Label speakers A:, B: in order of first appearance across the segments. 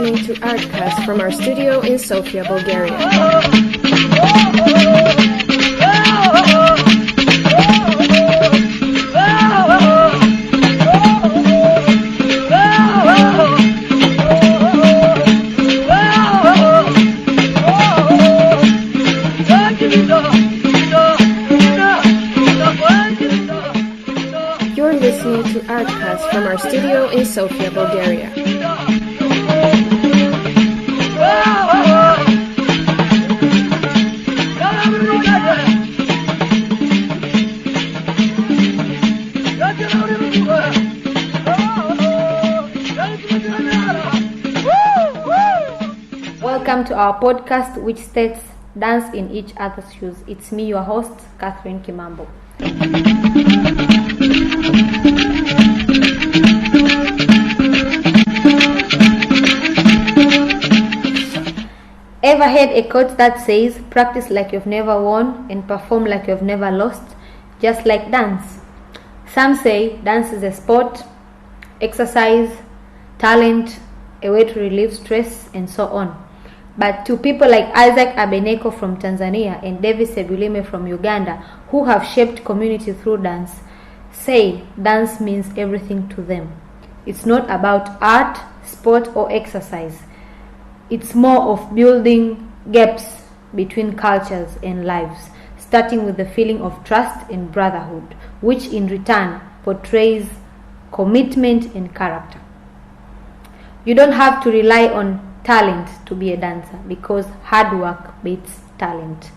A: listening to ARTCAST from our studio in Sofia, Bulgaria. You're listening to ARTCAST from our studio in Sofia, Bulgaria.
B: Welcome to our podcast, which states Dance in Each Other's Shoes. It's me, your host, Catherine Kimambo. Ever heard a quote that says, practice like you've never won and perform like you've never lost, just like dance? Some say dance is a sport, exercise, talent, a way to relieve stress, and so on. But to people like Isaac Abeneko from Tanzania and David Sebulime from Uganda, who have shaped community through dance, say dance means everything to them. It's not about art, sport, or exercise. It's more of building gaps between cultures and lives, starting with the feeling of trust and brotherhood, which in return portrays commitment and character. You don't have to rely on talent to be a dancer, because hard work beats talent.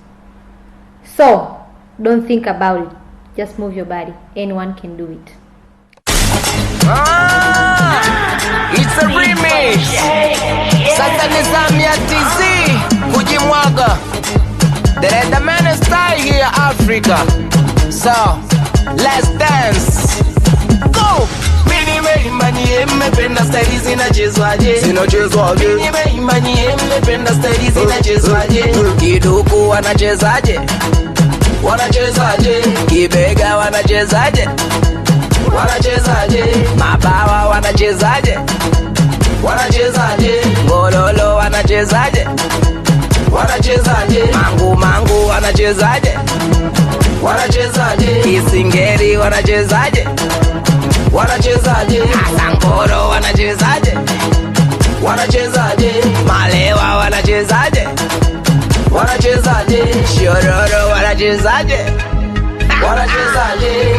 B: So, don't think about it. Just move your body. Anyone can do it.
C: It's a remix. Sasa nizamia TZ kujimwaga. The man is style here, Africa. So, let's dance. Go! Imani mmependa staili zinachezwaje? Zinachezwaje? Imani mmependa staili zinachezwaje? Kiduku wanachezaje? Wanachezaje? Kibega wanachezaje? Wanachezaje? Mabawa wanachezaje? Wanachezaje? Ngololo wanachezaje? Wanachezaje? Mangu wanachezaje? Wanachezaje? Kisingeri wanachezaje? Wanachezaje? Asangoro wanachezaje? Wanachezaje? Malewa wanachezaje? Wanachezaje? Shororo wanachezaje? Wanachezaje?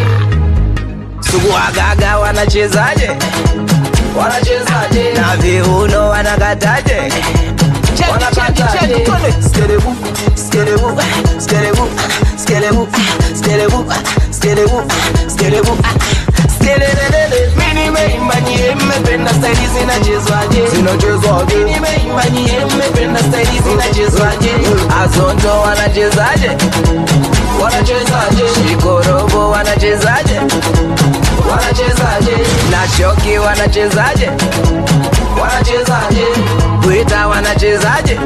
C: Suguagaga wanachezaje? Wanachezaje? Na viuno wanakataje? Wanakataje? Skelebu, skelebu, skelebu, skelebu, skelebu, skelebu, skelebu. Mini imani mmependa staili zinachezwaje? Zinachezwaje? Mini imani mmependa staili zinachezwaje? Azonto wanachezaje? Wanachezaje? Shikorobo wanachezaje? Wanachezaje? Na shoki wanachezaje? Wanachezaje? Kuita wanachezaje?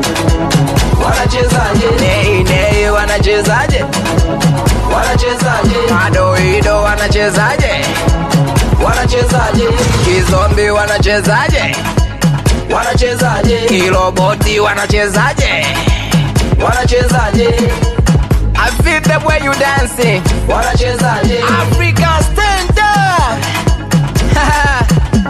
C: Wanachezaje? Nei wanachezaje? Wanachezaje? Madoido wanachezaje? Wanachezaje? Kizombi wanachezaje? Wanachezaje? Kiroboti wanachezaje? Wanachezaje? I feel the way you dancing. Wanachezaje? Africa stand up.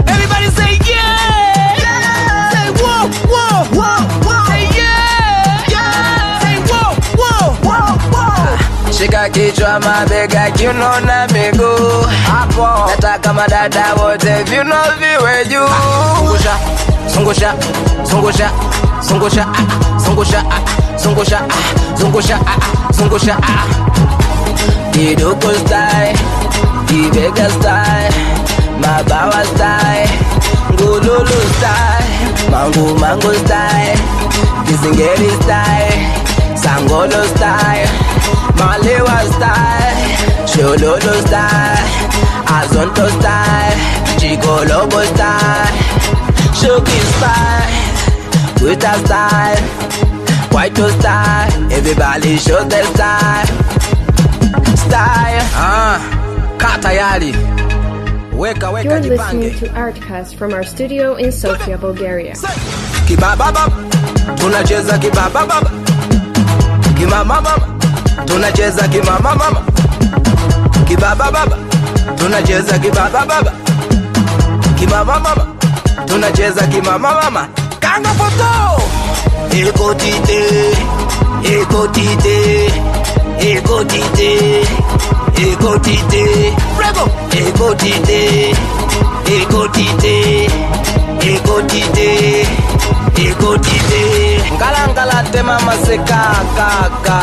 C: Everybody say yeah. Yeah. Say whoa, whoa, whoa, whoa. Say yeah. Yeah. Say whoa, whoa, whoa, whoa. Shika kichwa, mabega, kiuno na miguu. Hapo nataka madada wote viuno viwe juu. Zungusha, zungusha, zungusha, zungusha, zungusha, zungusha, zungusha. Kiduku style, kibega style, mabawa style, ngululu style, mangu style, kisingeri style, sangolo style, malewa style, shololo style, azonto style, chigolobo style, shoki style, Twitter style, white style, everybody show their style. Style, kaa tayari. Weka weka
A: You're listening
C: jipange.
A: to ARTCAST from our studio in Sofia, Bulgaria.
C: Kibababa, tunacheza kibababa. Kimamama, tunacheza kimamama. Kibababa, tunacheza kibababa. Kimamama, tunacheza kimamama. Kanga poto. Ekotite, ekotite, ekotite, ekotite. Rego, ekotite, ekotite, ekotite, ekotite. Ngala tema maseka kaka.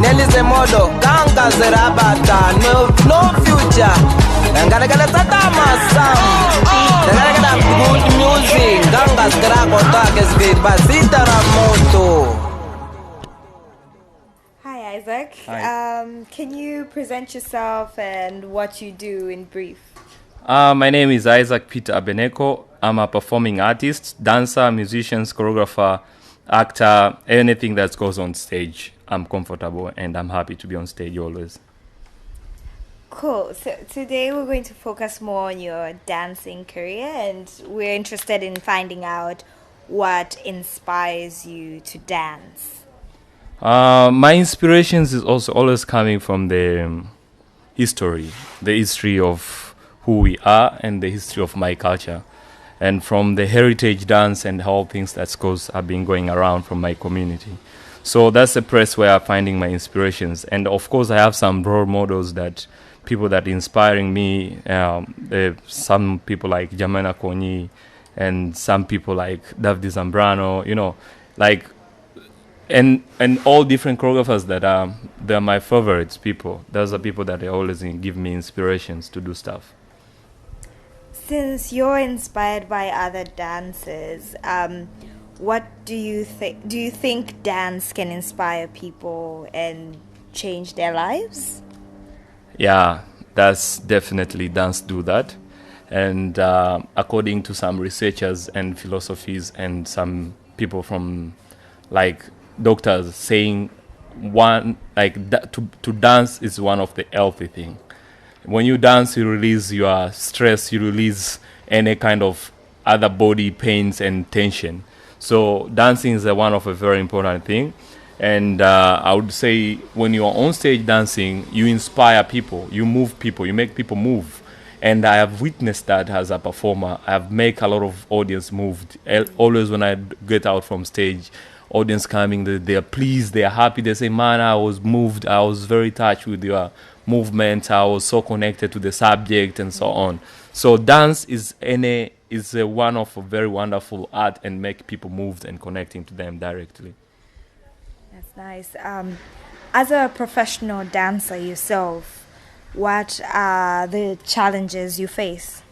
C: Nelize modo, kanga zerabata, no future. Ngala tata masam. Ngala good music, kanga zerabata kesgit basita ramoto.
D: Hi, Isaac.
E: Hi.
D: Can you present yourself and what you do in brief?
E: My name is Isaac Peter Abeneko. I'm a performing artist, dancer, musician, choreographer, actor, anything that goes on stage. I'm comfortable and I'm happy to be on stage always.
D: Cool. So today we're going to focus more on your dancing career, and we're interested in finding out what inspires you to dance.
E: My inspirations is also always coming from the history of who we are and the history of my culture, and from the heritage dance and how things that goes have been going around from my community. So that's the place where I'm finding my inspirations, and of course I have some role models that people that inspiring me. Some people like Jamana Konyi, and some people like Davide Zambrano. Like. And all different choreographers they're my favorites people. Those are people that they always give me inspirations to do stuff.
D: Since you're inspired by other dancers, what do you think? Do you think dance can inspire people and change their lives?
E: Yeah, that's definitely dance do that. And according to some researchers and philosophies and some people from like doctors saying to dance is one of the healthy thing. When you dance, you release your stress, you release any kind of other body pains and tension. So dancing is one of a very important thing. And I would say when you are on stage dancing, you inspire people, you move people, you make people move. And I have witnessed that as a performer. I have made a lot of audience moved. Always when I get out from stage, audience coming, they are pleased, they are happy. They say, man, I was moved. I was very touched with your movement. I was so connected to the subject and so on. So dance is one of a very wonderful art and make people moved and connecting to them directly.
D: That's nice. As a professional dancer yourself, what are the challenges you face?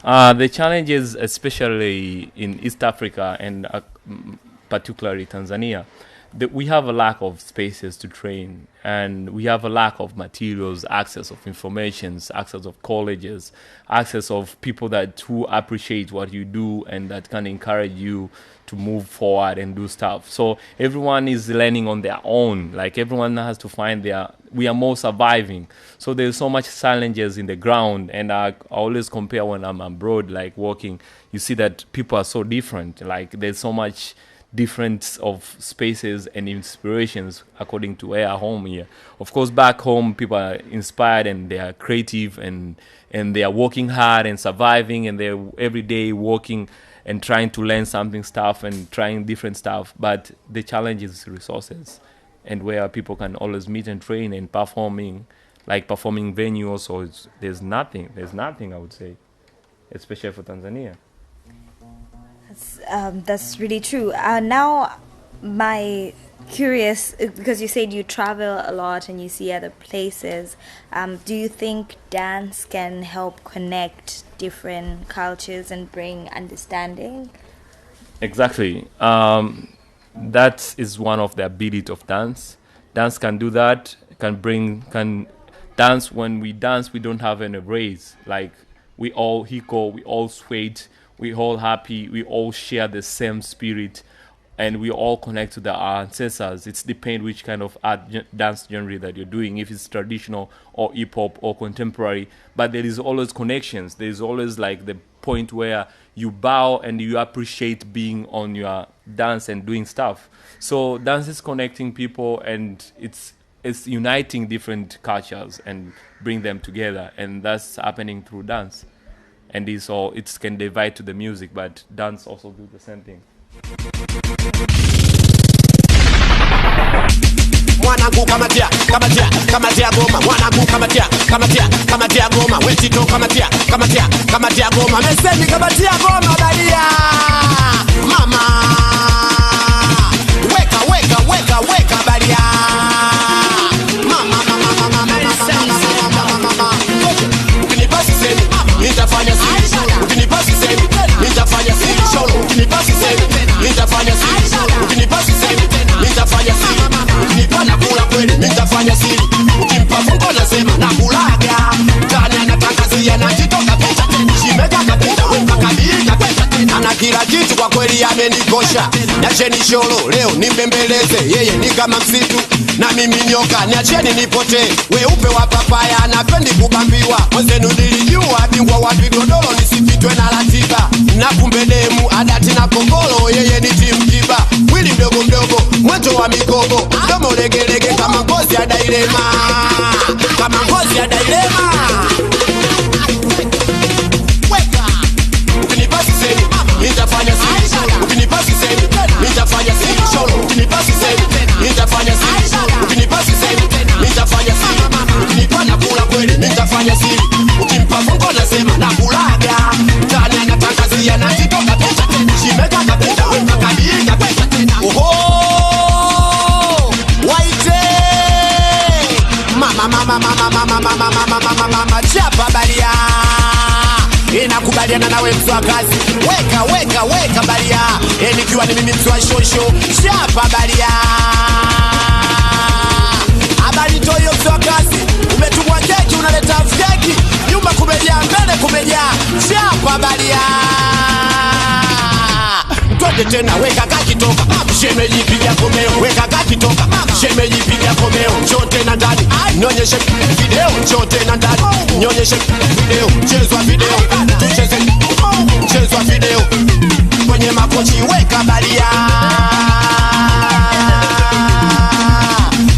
E: The challenges, especially in East Africa and particularly Tanzania, that we have a lack of spaces to train, and we have a lack of materials, access of information, access of colleges, access of people who appreciate what you do and that can encourage you to move forward and do stuff. So everyone is learning on their own. Like everyone has to find we are more surviving. So there's so much challenges in the ground, and I always compare when I'm abroad, like walking, you see that people are so different. Like there's so much difference of spaces and inspirations according to where home here. Of course, back home, people are inspired and they are creative and they are working hard and surviving, and they're every day working and trying to learn stuff and trying different stuff. But the challenge is resources, and where people can always meet and train and performing venue also. There's nothing, I would say, especially for Tanzania.
D: That's really true. Now, my curious, because you said you travel a lot and you see other places, do you think dance can help connect different cultures and bring understanding?
E: Exactly. That is one of the ability of dance. Dance can do that. Can dance. When we dance, we don't have any race. Like we all equal, we all sweat, we all happy, we all share the same spirit. and we all connect to our ancestors. It's depend which kind of dance genre that you're doing, if it's traditional or hip hop or contemporary. But there is always connections. There is always like the point where you bow and you appreciate being on your dance and doing stuff. So dance is connecting people, and it's uniting different cultures and bring them together, and that's happening through dance. And it can divide to the music, but dance also do the same thing.
C: Mwanangu kamatia goma, mwanangu kamatia goma, wetito kamatia goma, mesemi kamatia goma badia. Mama weka badia. Mama ukinipasi semi nitafanya siri solo, ukinipasi semi nitafanya siri solo, ukinipasi semi nitafanya siri solo, ukinipasi semi nitafanya siri, ukinipana kula kweli nitafanya siri, ukimpa fungo nasema nakulaga, ndani anatangazia na jitoka pesa, shimeka kapita weka kabisa pesa, ana kila kitu kwa kweli amenikosha. Niacheni sholo leo nimbembeleze, yeye ni kama msitu na mimi nyoka, niacheni nipotee. Weupe wa papaya anapendi kubambiwa, mwenzenu nilijua bingwa wa vigodoro nisipitwe na ratiba, na kumbe demu adati na kongolo, yeye ni timu kiba, mwili mdogo mdogo mweto wa mikogo, domo legelege kama ngozi ya dailema, kama ngozi ya dailema. Ukinipasi semi nitafanya siri solo, ukinipasi semi nitafanya siri solo, ukinipasi semi nitafanya siri solo, ukinipasi semi nitafanya siri, ukinipana kula kweli nitafanya siri, ukimpa fungo nasema nakulaga, ndani anatangazia na jitoka pesa, shimeka kapita weka kabisa pesa. Oho waite mama chapa balia, inakubaliana nawe mzwa kazi, weka balia, nikiwa ni mimi mzwa shosho, chapa balia. Habari toyo mzwa kazi, umetumwa keki unaleta keki, nyuma kumejaa mbele kumejaa, chapa balia. Twende tena weka kakitoka, shemeji piga komeo, weka kakitoka, shemeji piga komeo, chote na ndani, nyonyeshe video, chote na ndani, nyonyeshe video, chezwa video, tucheze, chezwa video, kwenye makochi weka balia.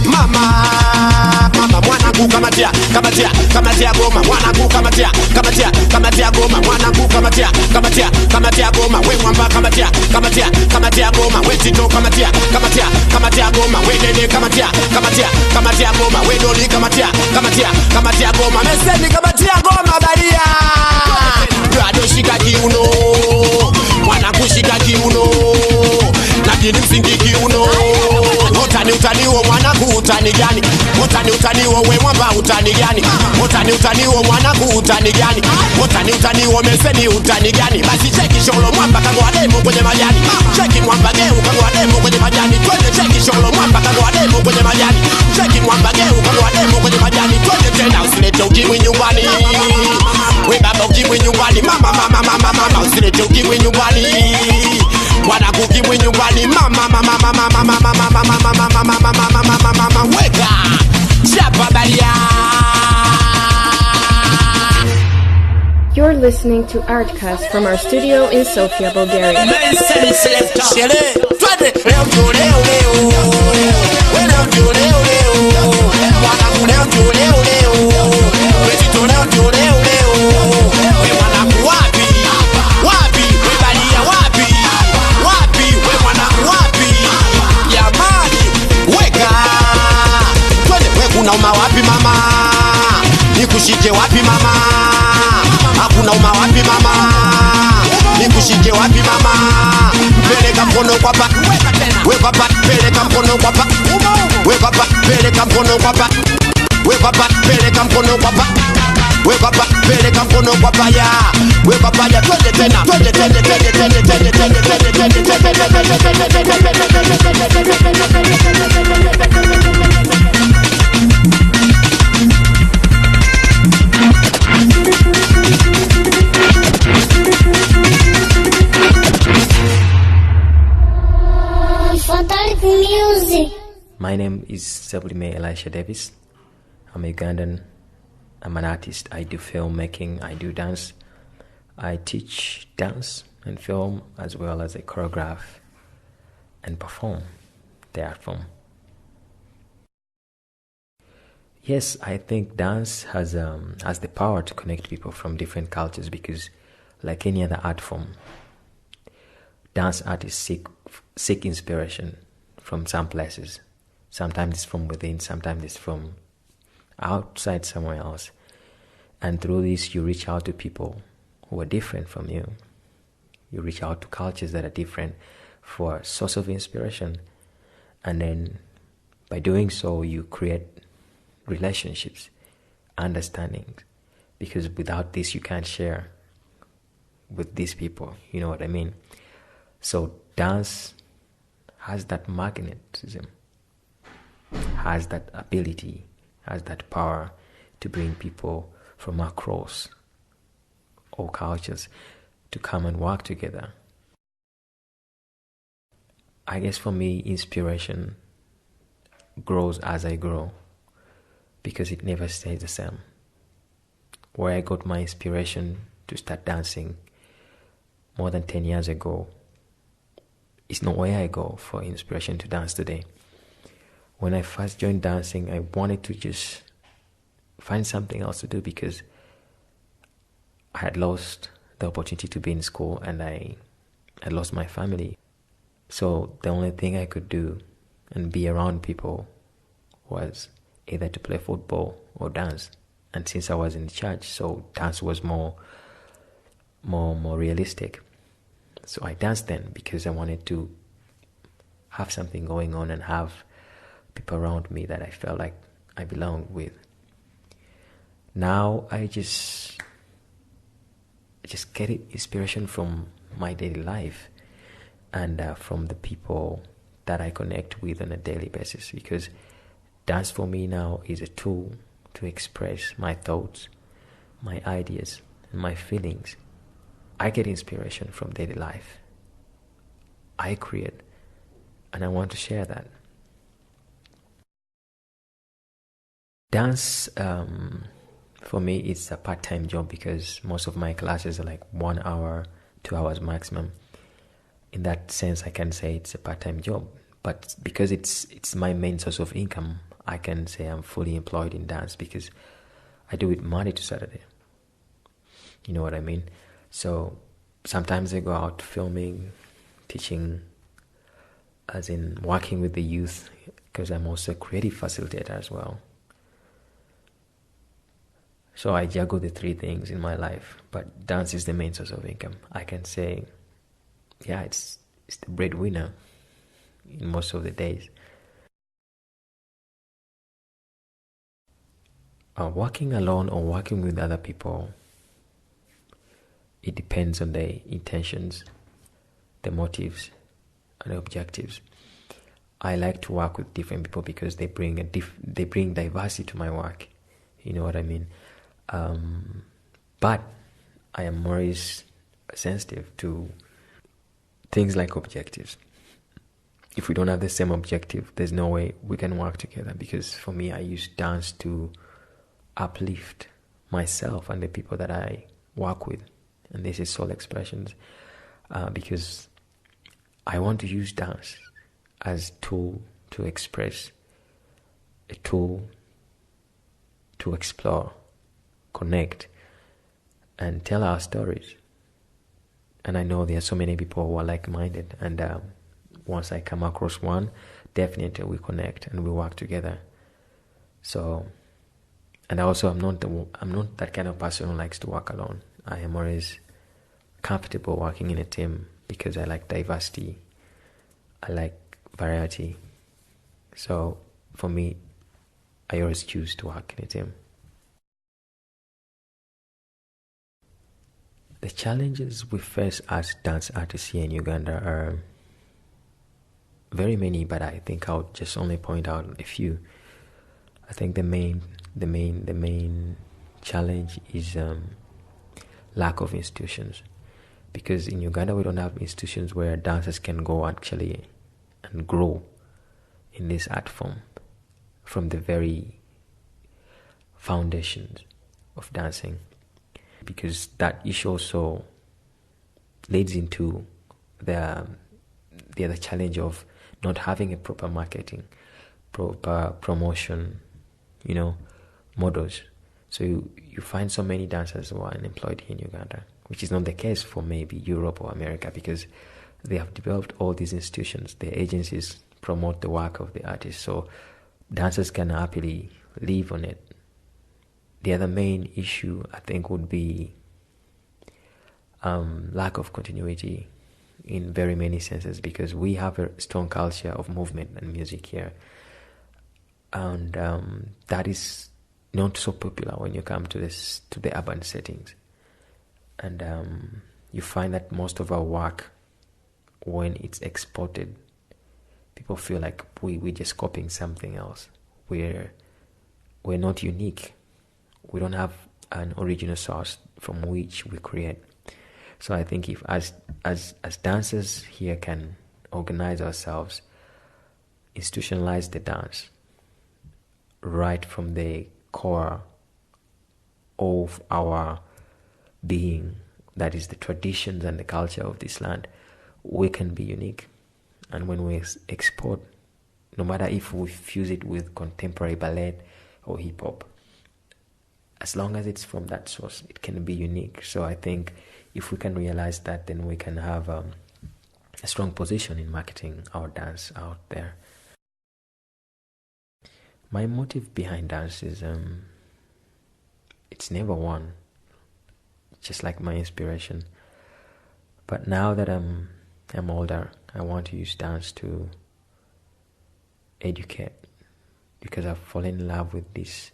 C: Mama mwanangu kamatia goma, mwanangu kamatia goma, mwanangu kamatia goma, we mwamba kamatia goma, we tito kamatia goma, we dede kamatia goma, we doli kamatia goma, meseni kamatia goma balia. Gado shika kiuno, mwanangu shika kiuno, lakini msingi kiuno. Utaniwo mwanangu utani gani? Utaniwo we mwamba utani gani? Utaniwo mwanangu utani gani? Utaniwo meseni utani gani? Basi cheki sholo mwamba kangwa demo kwenye majani, cheki mwamba geu kangwa demo kwenye majani, twende cheki sholo mwamba kangwa demo kwenye majani, cheki mwamba geu kangwa demo kwenye majani, twende tena. Usilete ukimwi nyumbani, we baba ukimwi nyumbani, mama usilete ukimwi nyumbani, bwana kukimwi nyumbani, mama weka chapa balia.
A: You're listening to ARTCAST from our studio in Sofia, Bulgaria.
C: Unauma wapi mama? Nikushike wapi mama? Hakuna uma wapi mama? Nikushike wapi mama? Peleka mkono kwa pa, weka pa, peleka mkono kwa pa, weka pa, peleka mkono kwa pa, weka pa, peleka mkono kwa pa, weka pa, peleka mkono kwa pa ya, weka pa ya, twende tena,
F: Music.
G: My name is Sebulime Elisha Davis. I'm a Ugandan. I'm an artist. I do filmmaking. I do dance. I teach dance and film as well as I choreograph and perform the art form. Yes, I think dance has the power to connect people from different cultures because, like any other art form, dance artists seek inspiration from some places. Sometimes it's from within, sometimes it's from outside somewhere else. And through this, you reach out to people who are different from you. You reach out to cultures that are different for a source of inspiration. And then by doing so, you create relationships, understandings. Because without this, you can't share with these people. You know what I mean? So dance has that magnetism, has that ability, has that power to bring people from across all cultures to come and work together. I guess for me, inspiration grows as I grow because it never stays the same. Where I got my inspiration to start dancing more than 10 years ago, it's not where I go for inspiration to dance today. When I first joined dancing, I wanted to just find something else to do because I had lost the opportunity to be in school and I lost my family. So the only thing I could do and be around people was either to play football or dance. And since I was in church, so dance was more realistic. So I danced then because I wanted to have something going on and have people around me that I felt like I belonged with. Now I just get inspiration from my daily life and from the people that I connect with on a daily basis, because dance for me now is a tool to express my thoughts, my ideas, and my feelings. I get inspiration from daily life. I create, and I want to share that. Dance, for me, it's a part-time job because most of my classes are like 1 hour, 2 hours maximum. In that sense, I can say it's a part-time job. But because it's my main source of income, I can say I'm fully employed in dance because I do it Monday to Saturday. You know what I mean? So sometimes I go out filming, teaching, as in working with the youth, because I'm also a creative facilitator as well. So I juggle the three things in my life, but dance is the main source of income. I can say, yeah, it's the breadwinner in most of the days. Working alone or working with other people, it depends on the intentions, the motives, and the objectives. I like to work with different people because they bring diversity to my work. You know what I mean? But I am always sensitive to things like objectives. If we don't have the same objective, there's no way we can work together, because for me, I use dance to uplift myself and the people that I work with. And this is soul expressions, because I want to use dance as a tool to express, a tool to explore, connect, and tell our stories. And I know there are so many people who are like-minded, and once I come across one, definitely we connect and we work together. So, and also I'm not that kind of person who likes to work alone. I am always comfortable working in a team because I like diversity, I like variety. So for me, I always choose to work in a team. The challenges we face as dance artists here in Uganda are very many, but I think I'll just only point out a few. I think the main challenge is lack of institutions, because in Uganda we don't have institutions where dancers can go actually and grow in this art form from the very foundations of dancing, because that issue also leads into the other challenge of not having a proper marketing, proper promotion, models. So you find so many dancers who are unemployed here in Uganda, which is not the case for maybe Europe or America, because they have developed all these institutions. The agencies promote the work of the artists, so dancers can happily live on it. The other main issue, I think, would be lack of continuity in very many senses, because we have a strong culture of movement and music here, and that is not so popular when you come to the urban settings. And you find that most of our work, when it's exported, people feel like we're just copying something else. We're not unique. We don't have an original source from which we create. So I think if as dancers here can organize ourselves, institutionalize the dance right from the core of our being, that is the traditions and the culture of this land, we can be unique. And when we export, no matter if we fuse it with contemporary ballet or hip-hop, as long as it's from that source, it can be unique. So I think if we can realize that, then we can have a strong position in marketing our dance out there. My motive behind dance is it's never one, just like my inspiration. But now that I'm older, I want to use dance to educate, because I've fallen in love with this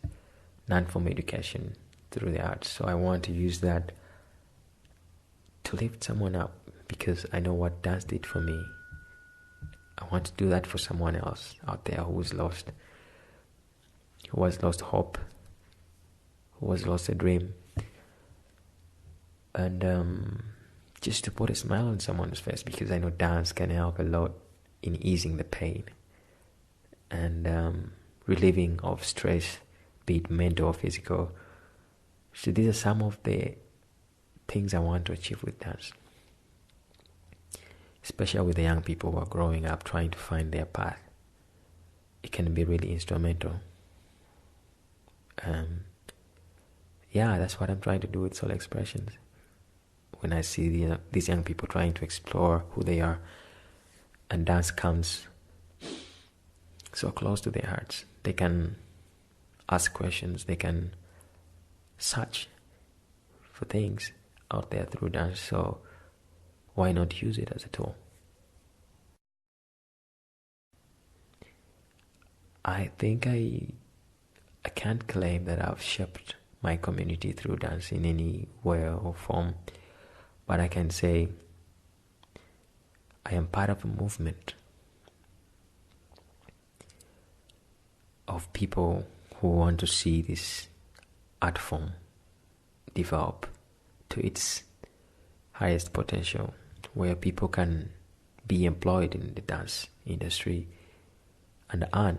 G: non-formal education through the arts. So I want to use that to lift someone up, because I know what dance did for me. I want to do that for someone else out there who has lost hope, who has lost a dream, and just to put a smile on someone's face, because I know dance can help a lot in easing the pain and relieving of stress, be it mental or physical. So these are some of the things I want to achieve with dance, especially with the young people who are growing up trying to find their path. It can be really instrumental. That's what I'm trying to do with Soul Expressions. When I see these young people trying to explore who they are, and dance comes so close to their hearts, they can ask questions, they can search for things out there through dance. So why not use it as a tool? I think I can't claim that I've shaped my community through dance in any way or form, but I can say I am part of a movement of people who want to see this art form develop to its highest potential, where people can be employed in the dance industry and earn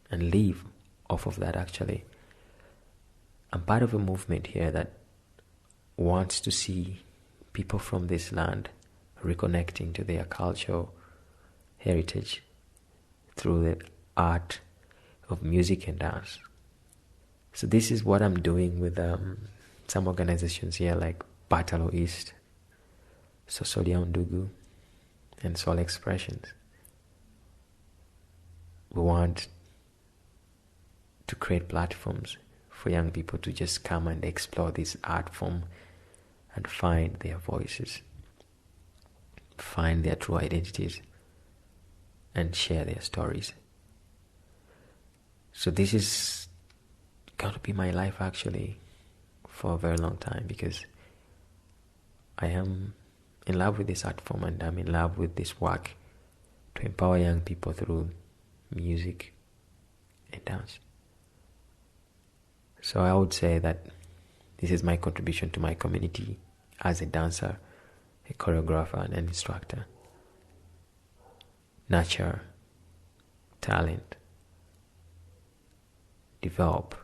G: and live off of that. Actually, I'm part of a movement here that wants to see people from this land reconnecting to their cultural heritage through the art of music and dance. So this is what I'm doing with some organizations here like Part2 East, Sosolia Undugu, and Soul Expressions. We want to create platforms for young people to just come and explore this art form and find their voices, find their true identities, and share their stories. So this is going to be my life actually for a very long time, because I am in love with this art form and I'm in love with this work to empower young people through music and dance. So I would say that this is my contribution to my community as a dancer, a choreographer, and an instructor. Nurture talent, develop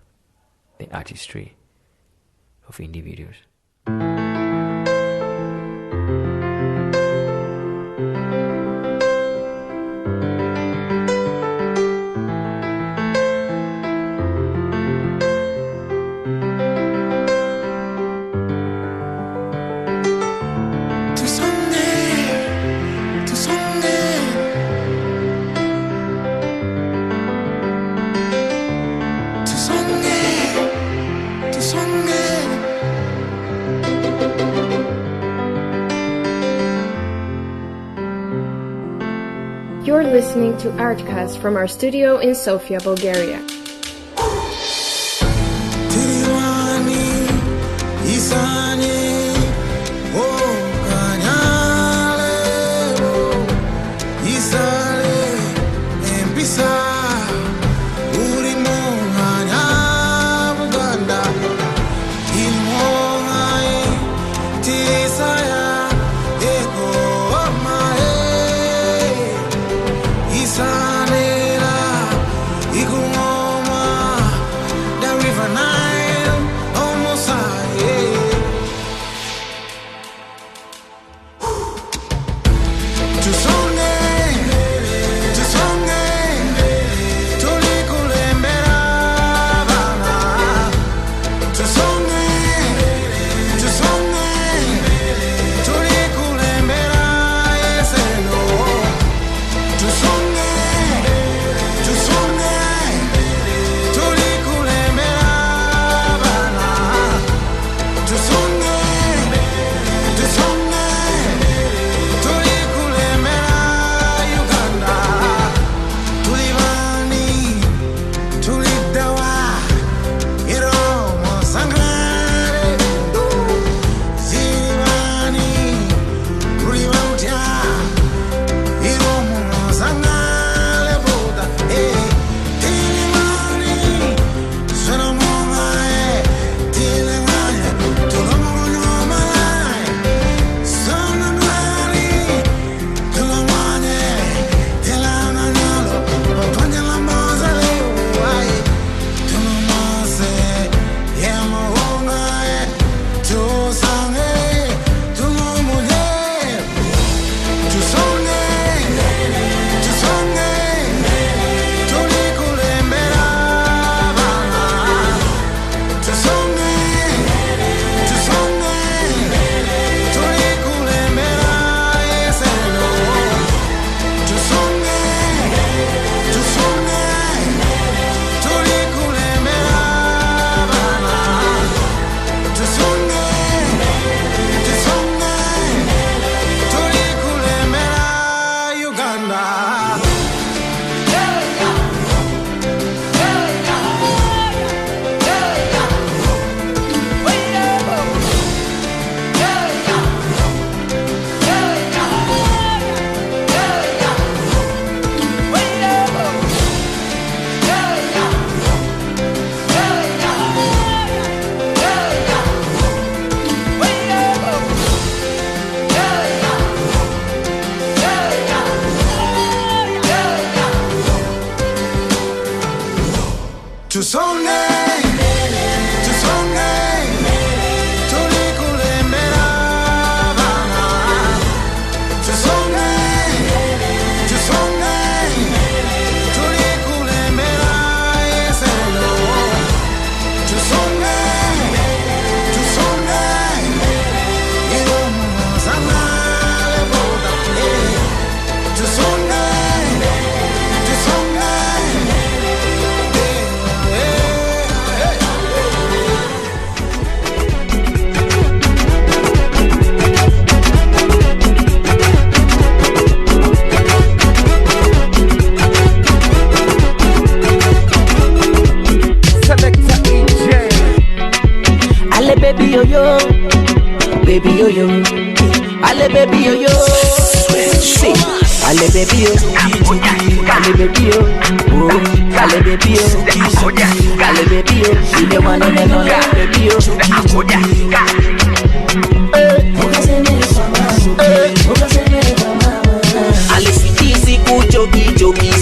G: the artistry of individuals.
A: You're listening to ARTCAST from our studio in Sofia, Bulgaria.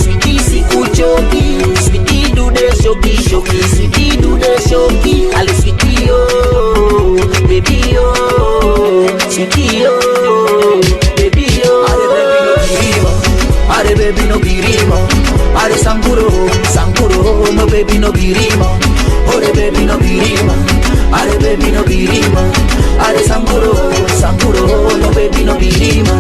C: Sweetie, Are baby no birima. Are sanguro, sanguro, no baby no birima. Ore baby no birima. Are baby no birima. Are sanguro, sanguro, no baby no birima.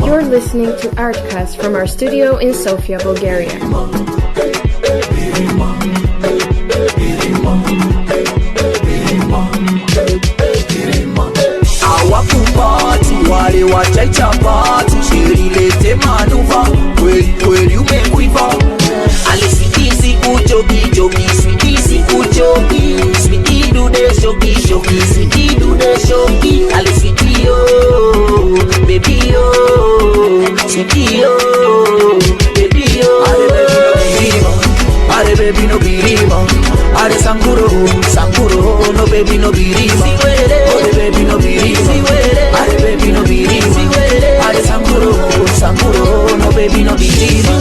A: You're listening to ARTCAST from our studio in Sofia, Bulgaria.
C: Awakupati wale wachaicha pati shirilete manuva kweli umekwiva alisitisi kuchoki choki sitisi kuchoki sweetie do the shoki shoki sweetie do the shoki alisitio baby yo sweetie yo baby yo are baby no birima are sanguro sanguro no baby no birima are baby no birima are baby no birima are sanguro sanguro no baby no birima.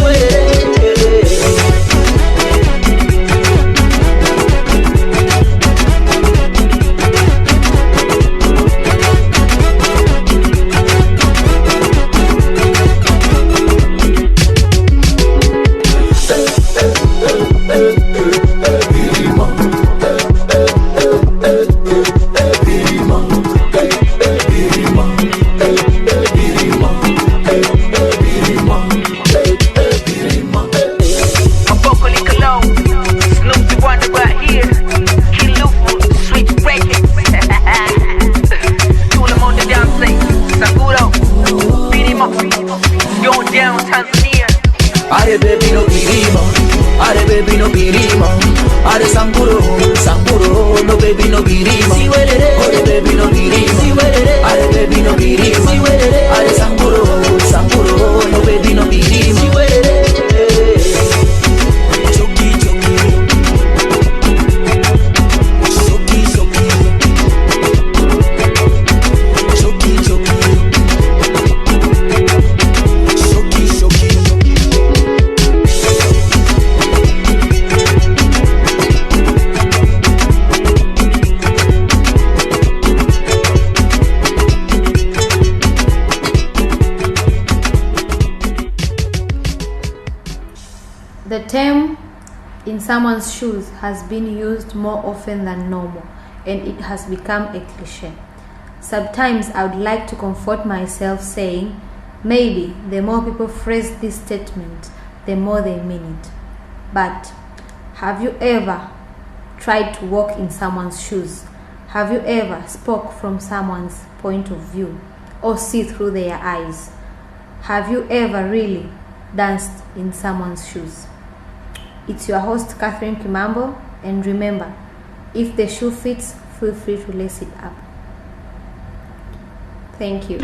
C: Are baby no birima, are baby no birima, are sanguro, sanguro, no baby no birima, are baby no birima, are baby no birima, are sanguro, sanguro, no baby no birima. Choki choki, choki choki, choki choki, choki choki.
B: The term "in someone's shoes" has been used more often than normal, and it has become a cliche. Sometimes I would like to comfort myself saying, maybe the more people phrase this statement, the more they mean it. But have you ever tried to walk in someone's shoes? Have you ever spoke from someone's point of view or see through their eyes? Have you ever really danced in someone's shoes? It's your host, Catherine Kimambo, and remember, if the shoe fits, feel free to lace it up. Thank you.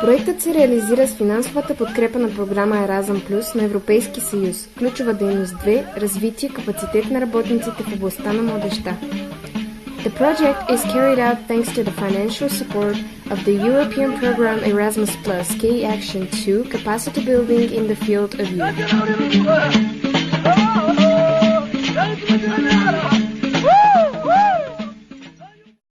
A: Проектът се реализира с финансовата подкрепа на програма Еразъм+ на Европейски съюз. Ключова дейност 2 – развитие капацитет на работниците в областта на младежта. The project is carried out thanks to the financial support of the European program Erasmus+, Key Action 2, Capacity Building in the Field of Youth.